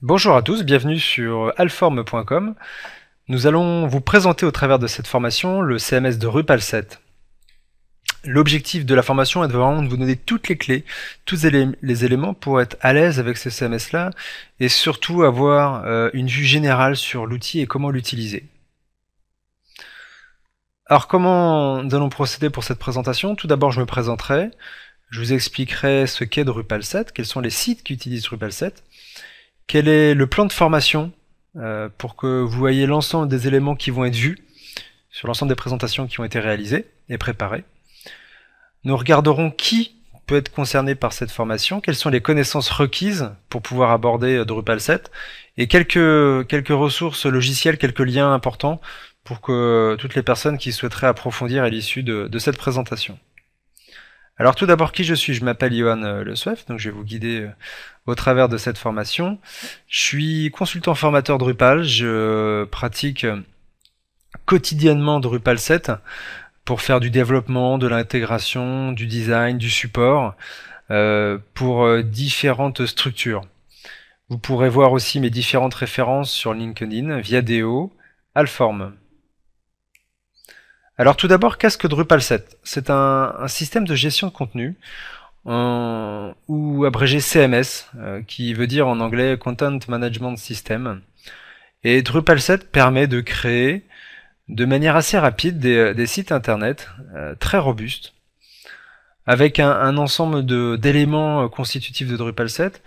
Bonjour à tous, bienvenue sur alform.com. Nous allons vous présenter au travers de cette formation le CMS de Drupal 7. L'objectif de la formation est vraiment de vous donner toutes les clés, tous les éléments pour être à l'aise avec ce CMS-là et surtout avoir une vue générale sur l'outil et comment l'utiliser. Alors comment nous allons procéder pour cette présentation? Tout d'abord je me présenterai, je vous expliquerai ce qu'est Drupal 7, quels sont les sites qui utilisent Drupal 7, quel est le plan de formation pour que vous voyez l'ensemble des éléments qui vont être vus sur l'ensemble des présentations qui ont été réalisées et préparées. Nous regarderons qui peut être concerné par cette formation, quelles sont les connaissances requises pour pouvoir aborder Drupal 7 et quelques ressources logicielles, quelques liens importants pour que toutes les personnes qui souhaiteraient approfondir à l'issue de cette présentation. Alors tout d'abord, qui je suis? Je m'appelle Johan Le Suef, donc je vais vous guider au travers de cette formation. Je suis consultant formateur Drupal, je pratique quotidiennement Drupal 7 pour faire du développement, de l'intégration, du design, du support pour différentes structures. Vous pourrez voir aussi mes différentes références sur LinkedIn, Viadeo, Alform. Alors tout d'abord, qu'est-ce que Drupal 7? C'est un système de gestion de contenu, ou abrégé CMS, qui veut dire en anglais Content Management System. Et Drupal 7 permet de créer de manière assez rapide des sites internet très robustes, avec un ensemble d'éléments constitutifs de Drupal 7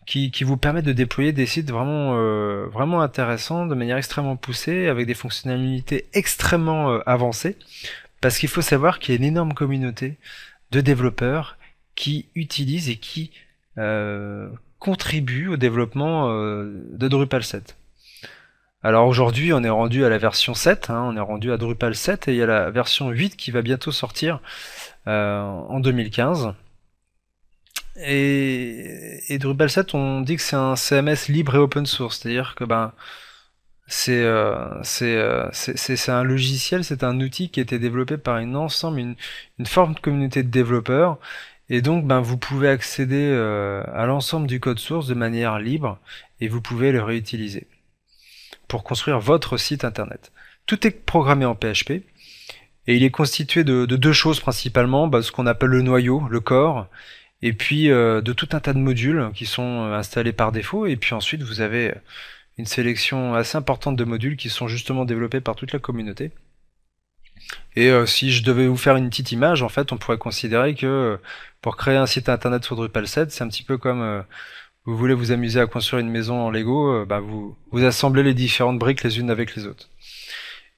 qui vous permettent de déployer des sites vraiment intéressants, de manière extrêmement poussée, avec des fonctionnalités extrêmement avancées, parce qu'il faut savoir qu'il y a une énorme communauté de développeurs qui utilisent et qui contribuent au développement de Drupal 7. Alors aujourd'hui, on est rendu à la version 7, on est rendu à Drupal 7 et il y a la version 8 qui va bientôt sortir en 2015. Et Drupal 7, on dit que c'est un CMS libre et open source, c'est-à-dire que c'est un logiciel, c'est un outil qui a été développé par une forte communauté de développeurs, et donc vous pouvez accéder à l'ensemble du code source de manière libre, et vous pouvez le réutiliser pour construire votre site internet. Tout est programmé en PHP, et il est constitué de deux choses principalement, ce qu'on appelle le noyau, le core, et puis de tout un tas de modules qui sont installés par défaut, et puis ensuite vous avez une sélection assez importante de modules qui sont justement développés par toute la communauté. Et si je devais vous faire une petite image, en fait, on pourrait considérer que pour créer un site internet sur Drupal 7, c'est un petit peu comme vous voulez vous amuser à construire une maison en Lego, vous assemblez les différentes briques les unes avec les autres.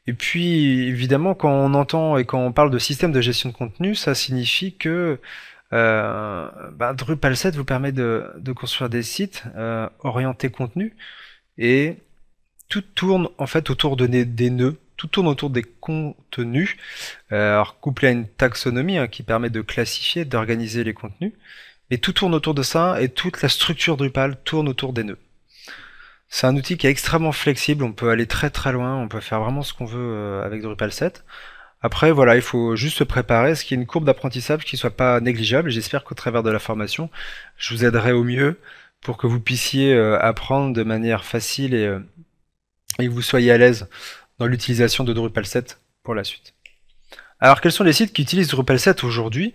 Et puis, évidemment, quand on entend et quand on parle de système de gestion de contenu, ça signifie que Drupal 7 vous permet de construire des sites orientés contenu, et tout tourne en fait autour des nœuds, tout tourne autour des contenus, alors couplé à une taxonomie qui permet de classifier, d'organiser les contenus, mais tout tourne autour de ça et toute la structure Drupal tourne autour des nœuds. C'est un outil qui est extrêmement flexible, on peut aller très très loin, on peut faire vraiment ce qu'on veut avec Drupal 7. Après voilà, il faut juste se préparer à ce qu'il y ait une courbe d'apprentissage qui soit pas négligeable, et j'espère qu'au travers de la formation, je vous aiderai au mieux pour que vous puissiez apprendre de manière facile et que vous soyez à l'aise dans l'utilisation de Drupal 7 pour la suite. Alors quels sont les sites qui utilisent Drupal 7 aujourd'hui?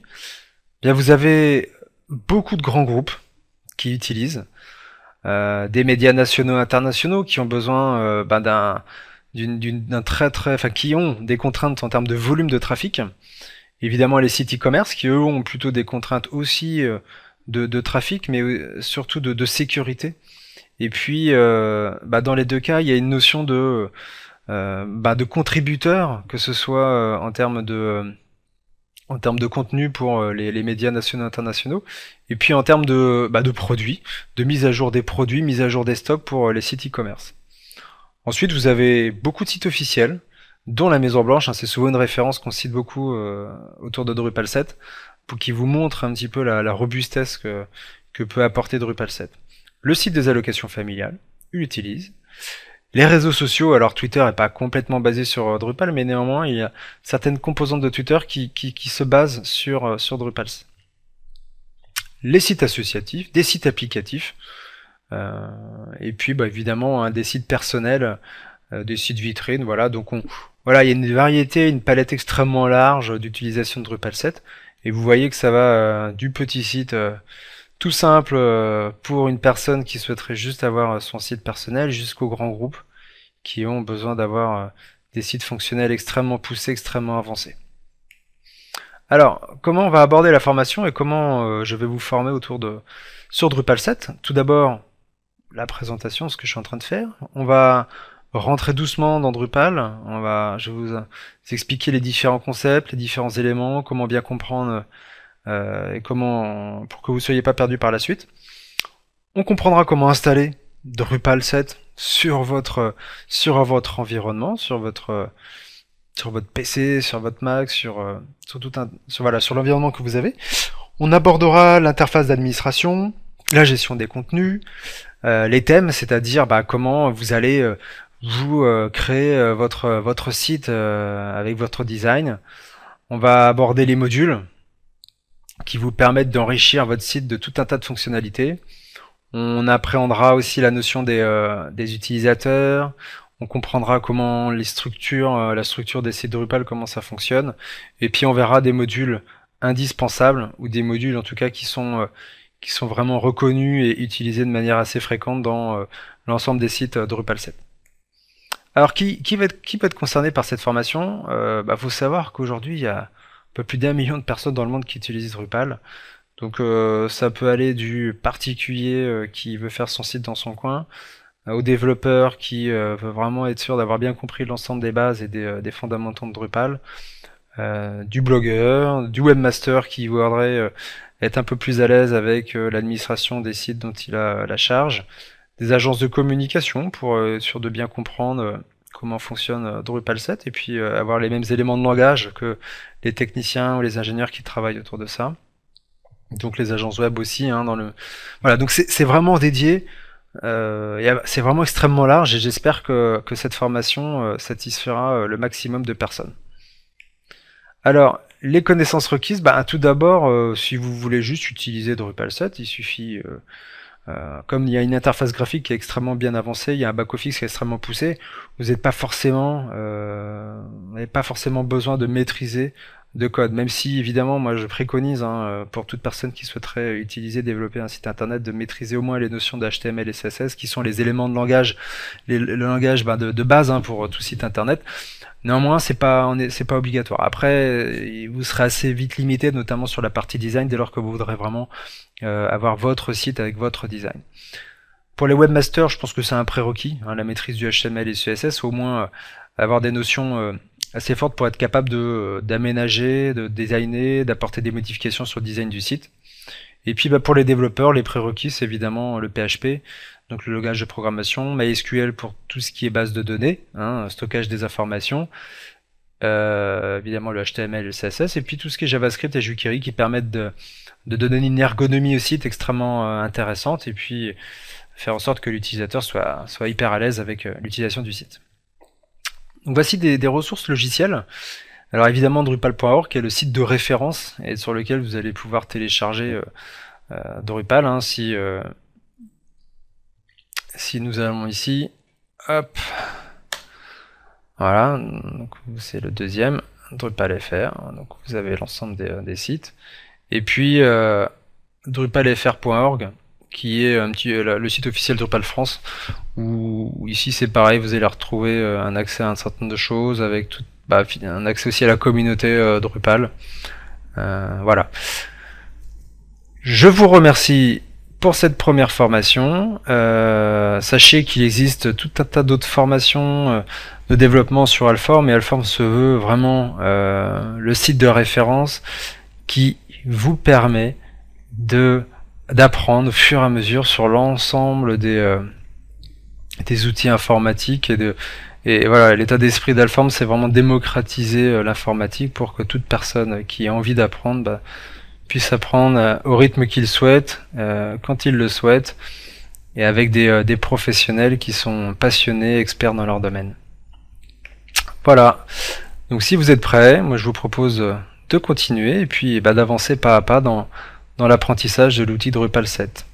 Bien, vous avez beaucoup de grands groupes qui utilisent, des médias nationaux et internationaux qui ont besoin qui ont des contraintes en termes de volume de trafic. Évidemment les sites e-commerce qui eux ont plutôt des contraintes aussi de trafic, mais surtout de sécurité. Et puis dans les deux cas, il y a une notion de contributeur, que ce soit en termes de contenu pour les médias nationaux et internationaux, et puis en termes de produits, de mise à jour des produits, mise à jour des stocks pour les sites e-commerce. Ensuite, vous avez beaucoup de sites officiels, dont la Maison Blanche, c'est souvent une référence qu'on cite beaucoup autour de Drupal 7, pour qui vous montre un petit peu la robustesse que peut apporter Drupal 7. Le site des allocations familiales, il l'utilise. Les réseaux sociaux, alors Twitter n'est pas complètement basé sur Drupal, mais néanmoins il y a certaines composantes de Twitter qui se basent sur Drupal. Les sites associatifs, des sites applicatifs, Et puis évidemment des sites personnels, des sites vitrines, voilà. Donc voilà, il y a une variété, une palette extrêmement large d'utilisation de Drupal 7. Et vous voyez que ça va du petit site tout simple pour une personne qui souhaiterait juste avoir son site personnel jusqu'aux grands groupes qui ont besoin d'avoir des sites fonctionnels extrêmement poussés, extrêmement avancés. Alors, comment on va aborder la formation et comment je vais vous former sur Drupal 7? Tout d'abord, la présentation, ce que je suis en train de faire. On va rentrer doucement dans Drupal. Je vais vous expliquer les différents concepts, les différents éléments, comment bien comprendre et comment pour que vous ne soyez pas perdu par la suite. On comprendra comment installer Drupal 7 sur votre environnement, sur votre PC, sur votre Mac, sur l'environnement que vous avez. On abordera l'interface d'administration, la gestion des contenus, les thèmes, c'est-à-dire comment vous allez vous créer votre site avec votre design. On va aborder les modules qui vous permettent d'enrichir votre site de tout un tas de fonctionnalités. On appréhendera aussi la notion des utilisateurs. On comprendra comment la structure des sites Drupal, comment ça fonctionne. Et puis on verra des modules indispensables, ou des modules en tout cas qui sont vraiment reconnus et utilisés de manière assez fréquente dans l'ensemble des sites Drupal 7. Alors qui peut être concerné par cette formation? Faut savoir qu'aujourd'hui il y a un peu plus d'1 million de personnes dans le monde qui utilisent Drupal. Donc ça peut aller du particulier qui veut faire son site dans son coin, au développeur qui veut vraiment être sûr d'avoir bien compris l'ensemble des bases et des fondamentaux de Drupal, du blogueur, du webmaster qui voudrait être un peu plus à l'aise avec l'administration des sites dont il a la charge, des agences de communication pour être sûr de bien comprendre comment fonctionne Drupal 7 et puis avoir les mêmes éléments de langage que les techniciens ou les ingénieurs qui travaillent autour de ça. Donc les agences web aussi, voilà, donc c'est vraiment dédié, c'est vraiment extrêmement large et j'espère que cette formation satisfera le maximum de personnes. Alors, les connaissances requises, tout d'abord, si vous voulez juste utiliser Drupal 7, il suffit, comme il y a une interface graphique qui est extrêmement bien avancée, il y a un back-office qui est extrêmement poussé, vous n'avez pas forcément besoin de maîtriser de code, même si évidemment moi je préconise pour toute personne qui souhaiterait développer un site internet, de maîtriser au moins les notions d'HTML et CSS qui sont les éléments de langage, le langage de base pour tout site internet. Néanmoins c'est pas obligatoire. Après vous serez assez vite limité, notamment sur la partie design, dès lors que vous voudrez vraiment avoir votre site avec votre design. Pour les webmasters, je pense que c'est un prérequis, la maîtrise du HTML et du CSS, au moins avoir des notions assez forte pour être capable d'aménager, de designer, d'apporter des modifications sur le design du site. Et puis pour les développeurs, les prérequis, c'est évidemment le PHP, donc le langage de programmation, MySQL pour tout ce qui est base de données, stockage des informations, évidemment le HTML et le CSS, et puis tout ce qui est JavaScript et jQuery qui permettent de donner une ergonomie au site extrêmement intéressante, et puis faire en sorte que l'utilisateur soit hyper à l'aise avec l'utilisation du site. Donc voici des ressources logicielles. Alors évidemment Drupal.org qui est le site de référence et sur lequel vous allez pouvoir télécharger Drupal. Si nous allons ici, hop, voilà, donc c'est le deuxième, Drupal.fr, donc vous avez l'ensemble des sites. Et puis Drupalfr.org qui est le site officiel Drupal France, où ici c'est pareil, vous allez retrouver un accès à un certain nombre de choses, avec un accès aussi à la communauté Drupal. Voilà. Je vous remercie pour cette première formation. Sachez qu'il existe tout un tas d'autres formations de développement sur Alform, et Alform se veut vraiment le site de référence qui vous permet d'apprendre au fur et à mesure sur l'ensemble des outils informatiques et voilà, l'état d'esprit d'Alform, c'est vraiment démocratiser l'informatique pour que toute personne qui a envie d'apprendre puisse apprendre au rythme qu'il souhaite, quand il le souhaite, et avec des professionnels qui sont passionnés, experts dans leur domaine. Voilà, donc si vous êtes prêts, moi je vous propose de continuer et puis d'avancer pas à pas dans l'apprentissage de l'outil Drupal 7.